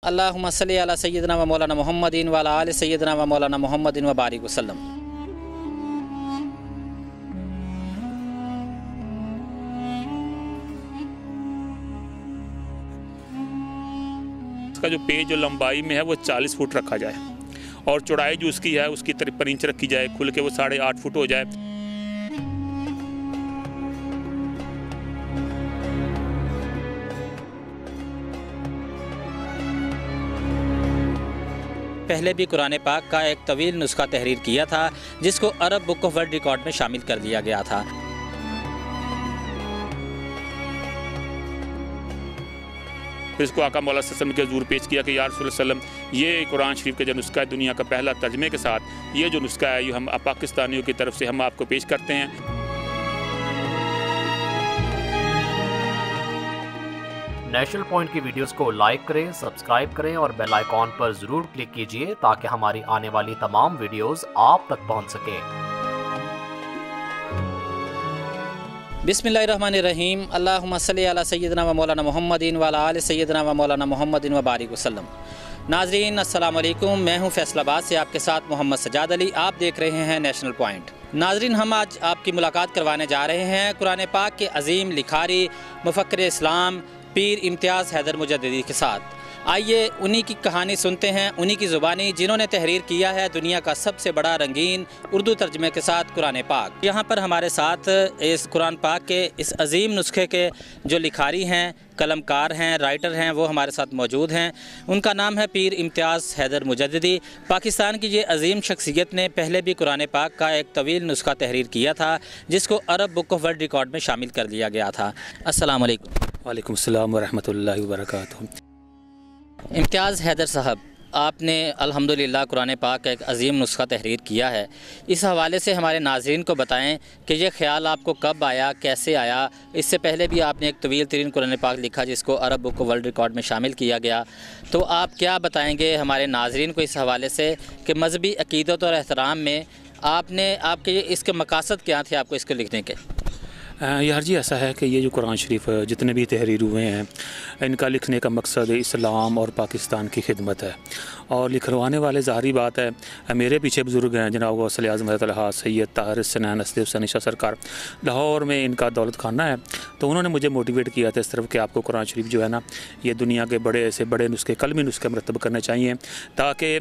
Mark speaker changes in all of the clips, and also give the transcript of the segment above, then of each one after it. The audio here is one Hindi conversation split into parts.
Speaker 1: अल्लाहुम्मा सल्ली अला सय्यिदना व मौलाना मुहम्मदिन व अला आलि सय्यिदना व मौलाना मुहम्मदिन व बारिक वसल्लम।
Speaker 2: इसका जो पेज जो लंबाई में है वो 40 फुट रखा जाए और चौड़ाई जो उसकी है उसकी 53 इंच रखी जाए, खुल के वो 8.5 फुट हो जाए।
Speaker 1: पहले भी कुरान पाक का एक तवील नुस्खा तहरीर किया था जिसको अरब बुक ऑफ वर्ल्ड रिकॉर्ड में शामिल कर लिया गया था।
Speaker 2: फिर इसको आका मौला सल्लम के हज़ूर पेश किया कि या रसूल सल्लम, ये कुरान शरीफ का जो नुस्खा है दुनिया का पहला तर्जमे के साथ ये जो नुस्खा है ये हम पाकिस्तानियों की तरफ से हम आपको पेश करते हैं।
Speaker 3: नेशनल पॉइंट की वीडियोस को लाइक करें, सब्सक्राइब करें और बेल आइकॉन पर ज़रूर क्लिक कीजिए ताकि हमारी आने वाली तमाम वीडियोस आप तक पहुंच सकें।
Speaker 1: बिस्मिल्लाहिर्रहमानिर्रहीम। अल्लाहुम्मा सल्ली अला सय्यिदना व मौलाना मुहम्मदिन व अला आलि सय्यिदना व मौलाना मुहम्मदिन व बारिक वसल्लम। नाज़रीन अस्सलाम वालेकुम, मैं हूँ फैसलाबाद से आपके साथ मोहम्मद सजाद अली। आप देख रहे हैं नेशनल पॉइंट। नाज़रीन, हम आज आपकी मुलाकात करवाने जा रहे हैं कुरान पाक के अजीम लिखारी मुफक्किर इस्लाम पीर इम्तियाज़ हैदर मुजद्दिदी के साथ। आइए उन्हीं की कहानी सुनते हैं, उन्हीं की ज़ुबानी जिन्होंने तहरीर किया है दुनिया का सबसे बड़ा रंगीन उर्दू तर्जमे के साथ कुरान पाक। यहाँ पर हमारे साथ इस कुरान पाक के इस अजीम नुस्खे के जो लिखारी हैं, कलमकार हैं, राइटर हैं, वो हमारे साथ मौजूद हैं। उनका नाम है पीर इम्तियाज़ हैदर मुजद्दिदी। पाकिस्तान की ये अजीम शख्सियत ने पहले भी कुरान पाक का एक तवील नुस्खा तहरीर किया था जिसको अरब बुक ऑफ वर्ल्ड रिकॉर्ड में शामिल कर लिया गया था। अस्सलाम वालेकुम।
Speaker 2: वालेकुम अस्सलाम व रहमतुल्लाहि व बरकातुहू।
Speaker 1: इम्तियाज़ हैदर साहब, आपने अल्हम्दुलिल्लाह कुरान पाक का एक अजीम नुस्खा तहरीर किया है। इस हवाले से हमारे नाज़रीन को बताएं कि ये ख्याल आपको कब आया, कैसे आया। इससे पहले भी आपने एक तवील तरीन कुरान पाक लिखा जिसको अरब बुक वर्ल्ड रिकॉर्ड में शामिल किया गया। तो आप क्या बताएंगे हमारे नाज़रीन को इस हवाले से कि मजहबी अक़ीदत और एहतराम में आपने आपके इसके मकासद क्या थे आपको इसको लिखने के?
Speaker 2: यार जी, ऐसा है कि ये जो कुरान शरीफ जितने भी तहरीर हुए हैं इनका लिखने का मकसद इस्लाम और पाकिस्तान की खिदमत है और लिखवाने वाले ज़ाहरी बात है मेरे पीछे बुज़ुर्ग हैं जनाब गौसे आज़म हज़रत सैयद ताहिर हसनैन असद हुसैन शाह सरकार, लाहौर में इनका दौलत खाना है। तो उन्होंने मुझे मोटिवेट किया था इस तरफ कि आपको कुरान शरीफ जो है ना ये दुनिया के बड़े से बड़े नुस्खे कलमी नुस्खे मरतब करने चाहिए ताकि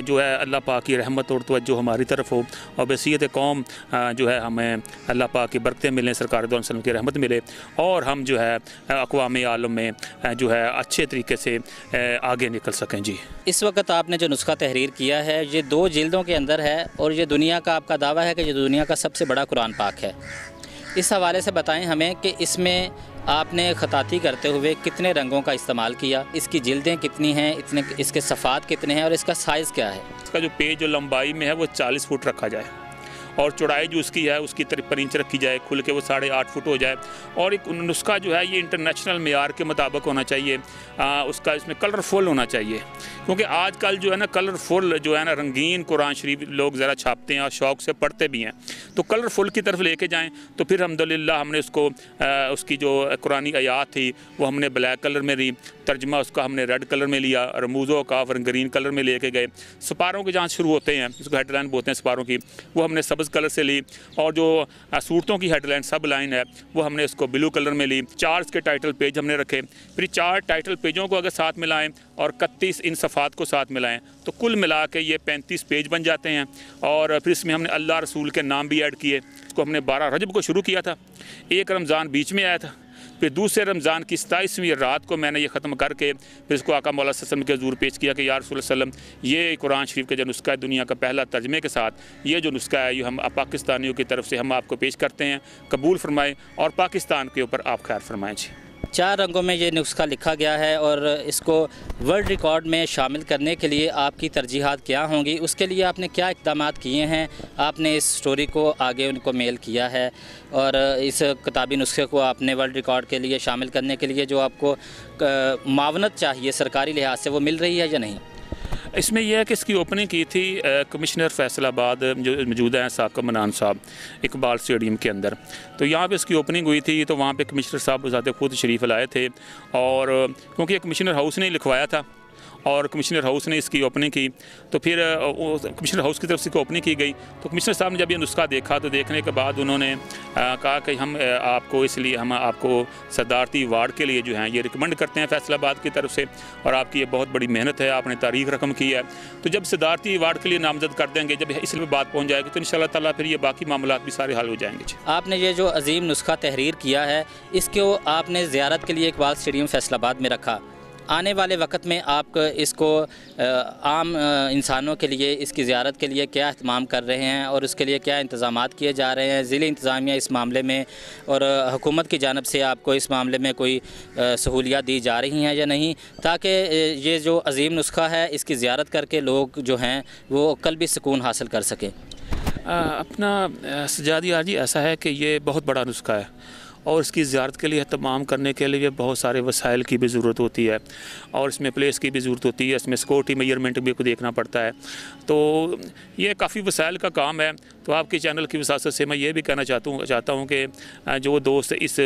Speaker 2: जो है अल्लाह पाक की रहमत और तवज्जो हमारी तरफ हो और बसीयत कौम जो है हमें अल्लाह पाक की बरकतें मिलें, सरकार दो वसल्लम की रहमत मिले और हम जो है अक़वाम आलम में जो है अच्छे तरीके से आगे निकल सकें। जी,
Speaker 1: इस वक्त आपने जो नुस्खा तहरीर किया है ये 2 जिल्दों के अंदर है और ये दुनिया का आपका दावा है कि ये दुनिया का सबसे बड़ा कुरान पाक है। इस हवाले से बताएं हमें कि इसमें आपने ख़ताती करते हुए कितने रंगों का इस्तेमाल किया, इसकी जिल्दें कितनी हैं, इतने इसके सफ़ात कितने हैं और इसका साइज़ क्या है?
Speaker 2: इसका जो पेज जो लंबाई में है वो 40 फुट रखा जाए और चौड़ाई जो उसकी है उसकी 53 इंच रखी जाए, खुल के वो 8.5 फुट हो जाए। और एक नुस्खा जो है ये इंटरनेशनल मेयार के मुताबिक होना चाहिए। उसका इसमें कलरफुल होना चाहिए क्योंकि आजकल जो है ना कलरफुल जो है ना रंगीन कुरान शरीफ लोग ज़रा छापते हैं और शौक़ से पढ़ते भी हैं। तो कलरफुल की तरफ लेके जाएं तो फिर अल्हम्दुलिल्लाह हमने उसको उसकी जो कुरानी आयात थी वो हमने ब्लैक कलर में ली, तर्जमा उसका हमने रेड कलर में लिया, रमूज़ों का ग्रीन कलर में लेके गए। सिपारों के जहाँ शुरू होते हैं उसको हेडलाइन बोलते हैं सिपारों की, वो हमने सब्ज़ कलर से ली और जो सूरतों की हेडलाइन सब लाइन है वो हमने इसको ब्लू कलर में ली। 4 इसके टाइटल पेज हमने रखे, फिर 4 टाइटल पेजों को अगर साथ मिलाएं और 31 इन सफ़ात को साथ मिलाएं तो कुल मिला के ये 35 पेज बन जाते हैं। और फिर इसमें हमने अल्लाह रसूल के नाम भी ऐड किए। इसको हमने 12 रजब को शुरू किया था, 1 रमज़ान बीच में आया था, फिर दूसरे रमज़ान की 27वीं रात को मैंने ये ख़त्म करके फिर इसको आका मौला सल्लम के हज़ूर पेश किया कि या रसूल सल्लम, ये कुरान शरीफ का जो नुस्खा है दुनिया का पहला तर्जमे के साथ ये जो नुस्खा है ये हम पाकिस्तानियों की तरफ से हम आपको पेश करते हैं, कबूल फरमाएँ और पाकिस्तान के ऊपर आप खैर फरमाएँ। जी,
Speaker 1: 4 रंगों में ये नुस्खा लिखा गया है और इसको वर्ल्ड रिकॉर्ड में शामिल करने के लिए आपकी तरजीहात क्या होंगी, उसके लिए आपने क्या इक़दामात किए हैं? आपने इस स्टोरी को आगे उनको मेल किया है और इस किताबी नुस्खे को आपने वर्ल्ड रिकॉर्ड के लिए शामिल करने के लिए जो आपको मावनत चाहिए सरकारी लिहाज से वो मिल रही है या नहीं?
Speaker 2: इसमें यह है कि इसकी ओपनिंग की थी कमिश्नर फैसलाबाद जो मौजूदा हैं साकिब मनान साहब इकबाल स्टेडियम के अंदर। तो यहाँ पे इसकी ओपनिंग हुई थी तो वहाँ पे कमिश्नर साहब ज़ाते खुद शरीफ लाए थे और क्योंकि कमिश्नर हाउस ने लिखवाया था और कमिश्नर हाउस ने इसकी ओपनिंग की। तो फिर कमिश्नर हाउस की तरफ से ओपनिंग की गई, तो कमिश्नर साहब ने जब ये नुस्खा देखा तो देखने के बाद उन्होंने कहा कि हम आपको इसलिए हम आपको सदारती वार्ड के लिए जो है ये रिकमेंड करते हैं फैसलाबाद की तरफ से, और आपकी ये बहुत बड़ी मेहनत है, आपने तारीख रकम की है। तो जब सदारती वार्ड के लिए नामजद कर देंगे, जब इसलिए बात पहुँच जाएगी, तो इंशाअल्लाह ताला फिर ये बाकी मामलात भी सारे हल हो जाएंगे।
Speaker 1: आपने ये जो अजीम नुस्खा तहरीर किया है, इसको आपने ज़ियारत के लिए इकबाल स्टेडियम फैसलाबाद में रखा। आने वाले वक्त में आप इसको आम इंसानों के लिए, इसकी ज़ियारत के लिए क्या अहतमाम कर रहे हैं और उसके लिए क्या इंतज़ामात किए जा रहे हैं? ज़िला इंतज़ामिया इस मामले में और हुकूमत की जानिब से आपको इस मामले में कोई सहूलियात दी जा रही हैं या नहीं, ताकि ये जो अजीम नुस्खा है इसकी ज़ियारत करके लोग जो हैं वो कल्बी सुकून हासिल कर सकें?
Speaker 2: अपना सजादी यार जी ऐसा है कि ये बहुत बड़ा नुस्खा है और इसकी ज़ियारत के लिए तमाम करने के लिए बहुत सारे वसाइल की भी ज़रूरत होती है और इसमें प्लेस की भी ज़रूरत होती है, इसमें सिक्योरिटी मेजरमेंट भी को देखना पड़ता है। तो ये काफ़ी वसाइल का काम है। तो आपके चैनल की वसासत से मैं ये भी कहना चाहता हूँ कि जो दोस्त इस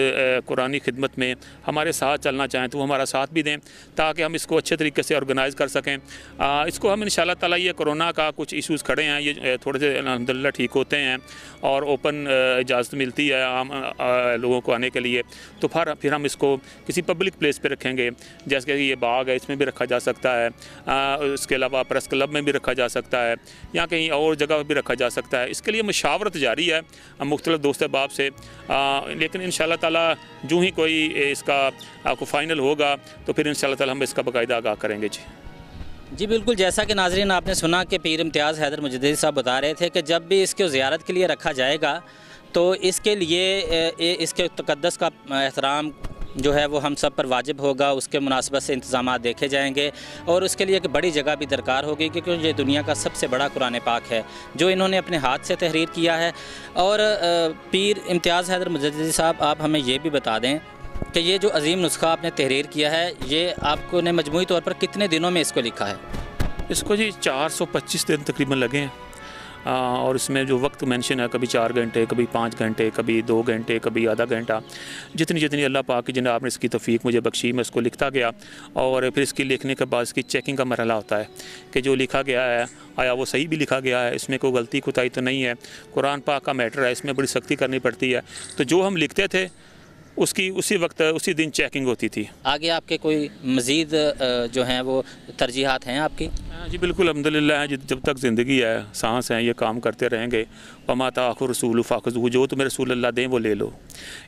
Speaker 2: कुरानी खिदमत में हमारे साथ चलना चाहें तो वो हमारा साथ भी दें, ताकि हम इसको अच्छे तरीके से ऑर्गेनाइज़ कर सकें। इसको हम इंशाअल्लाह ताला, ये कोरोना का कुछ इशूज़ खड़े हैं, ये थोड़े से अल्हम्दुलिल्लाह ठीक होते हैं और ओपन इजाज़त मिलती है आम लोगों को आने के लिए। तो फिर हम इसको किसी पब्लिक प्लेस पे रखेंगे, जैसे कि ये बाग है, इसमें भी रखा जा सकता है, इसके अलावा प्रेस क्लब में भी रखा जा सकता है या कहीं और जगह भी रखा जा सकता है। इसके लिए मशावरत जारी है मुख्तलिफ दोस्त अहबाब से, लेकिन इंशाअल्लाह ताला जो ही कोई इसका आपको फ़ाइनल होगा तो फिर इंशाअल्लाह ताला हम इसका बाकायदा आगाह करेंगे।
Speaker 1: जी बिल्कुल, जैसा कि नाज़रीन आपने सुना कि पीर इम्तियाज़ हैदर मुजद्दिदी साहब बता रहे थे कि जब भी इसको ज़ियारत के लिए रखा जाएगा तो इसके लिए इसके तक़द्दुस का एहतराम जो है वो हम सब पर वाजिब होगा, उसके मुनासिबत से इंतज़ामात देखे जाएंगे और उसके लिए एक बड़ी जगह भी दरकार होगी, क्योंकि ये दुनिया का सबसे बड़ा कुरान पाक है जो इन्होंने अपने हाथ से तहरीर किया है। और पीर इम्तियाज़ हैदर मुजद्दिदी साहब, आप हमें ये भी बता दें कि ये जो अजीम नुस्खा आपने तहरीर किया है, ये आपको ने मजमूई तौर पर कितने दिनों में इसको लिखा है?
Speaker 2: इसको जी 425 दिन तकरीबन लगे हैं और इसमें जो वक्त मेंशन है, कभी 4 घंटे, कभी 5 घंटे, कभी 2 घंटे, कभी आधा घंटा, जितनी अल्लाह पाक की जनाब ने इसकी तौफीक मुझे बख्शी, मैं इसको लिखता गया। और फिर इसकी लिखने के बाद इसकी चेकिंग का मरहला होता है कि जो लिखा गया है आया वो सही भी लिखा गया है, इसमें कोई गलती कोताही तो नहीं है। कुरान पाक का मैटर है, इसमें बड़ी सख्ती करनी पड़ती है। तो जो हम लिखते थे उसकी उसी वक्त उसी दिन चेकिंग होती थी।
Speaker 1: आगे आपके कोई मज़ीद जो हैं वो तरजीहात हैं आपकी?
Speaker 2: जी बिल्कुल, अल्हम्दुलिल्लाह, जब तक ज़िंदगी है, सांस है, ये काम करते रहेंगे। पमाता आखिर रसूल फ़ाक़ज़ू, जो तुम्हें रसूल अल्लाह दें वो ले लो।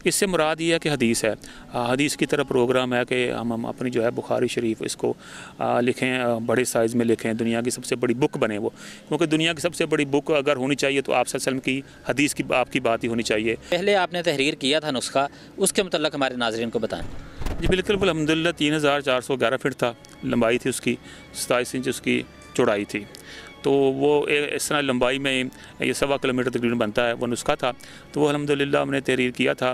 Speaker 2: इससे मुराद ये है कि हदीस है, हदीस की तरफ प्रोग्राम है कि हम अपनी जो है बुखारी शरीफ इसको लिखें, बड़े साइज़ में लिखें, दुनिया की सबसे बड़ी बुक बने वो, क्योंकि दुनिया की सबसे बड़ी बुक अगर होनी चाहिए तो आप सल्लल्लाहु अलैहि वसल्लम की हदीस की आपकी बात ही होनी चाहिए।
Speaker 1: पहले आपने तहरीर किया था नुस्खा, उसके मतलब हमारे नाज़रीन को बताएँ।
Speaker 2: जी बिल्कुल, अल्हम्दुलिल्लाह 3411 फीट था, लंबाई थी उसकी, 27 इंच उसकी चौड़ाई थी। तो वो इस तरह लंबाई में ये 1.25 किलोमीटर तकरीबन बनता है वो नुस्खा था। तो वो अल्हम्दुलिल्लाह हमने तहरीर किया था,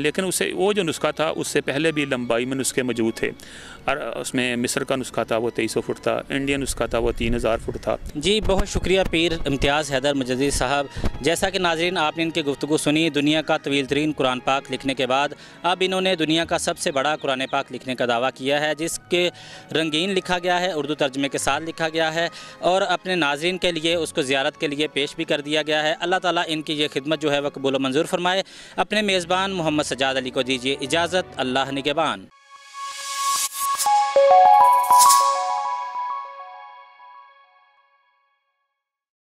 Speaker 2: लेकिन उससे वो जो नुस्खा था उससे पहले भी लंबाई में नुस्खे मौजूद थे। और उसमें मिस्र का नुस्खा था वो 2300 फुट था, इंडियन नुस्खा था वो 3000 फुट था।
Speaker 1: जी बहुत शुक्रिया पीर इम्तियाज़ हैदर मुजद्दिदी साहब। जैसा कि नाज़रीन आपने इनकी गुफ्तगू सुनी, दुनिया का तवील तरीन कुरान पाक लिखने के बाद अब इन्होंने दुनिया का सबसे बड़ा कुरान पाक लिखने का दावा किया है, जिसके रंगीन लिखा गया है, उर्दू तर्जमे के साथ लिखा गया है और अपने नाज़रीन के लिए उसको ज़ियारत के लिए पेश भी कर दिया गया है। अल्लाह ताला इनकी ये खिदमत जो है वह कबूल मंजूर फरमाए। अपने मेज़बान मोहम्मद सजाद अली को दीजिए इजाज़त। अल्लाह निगहबान।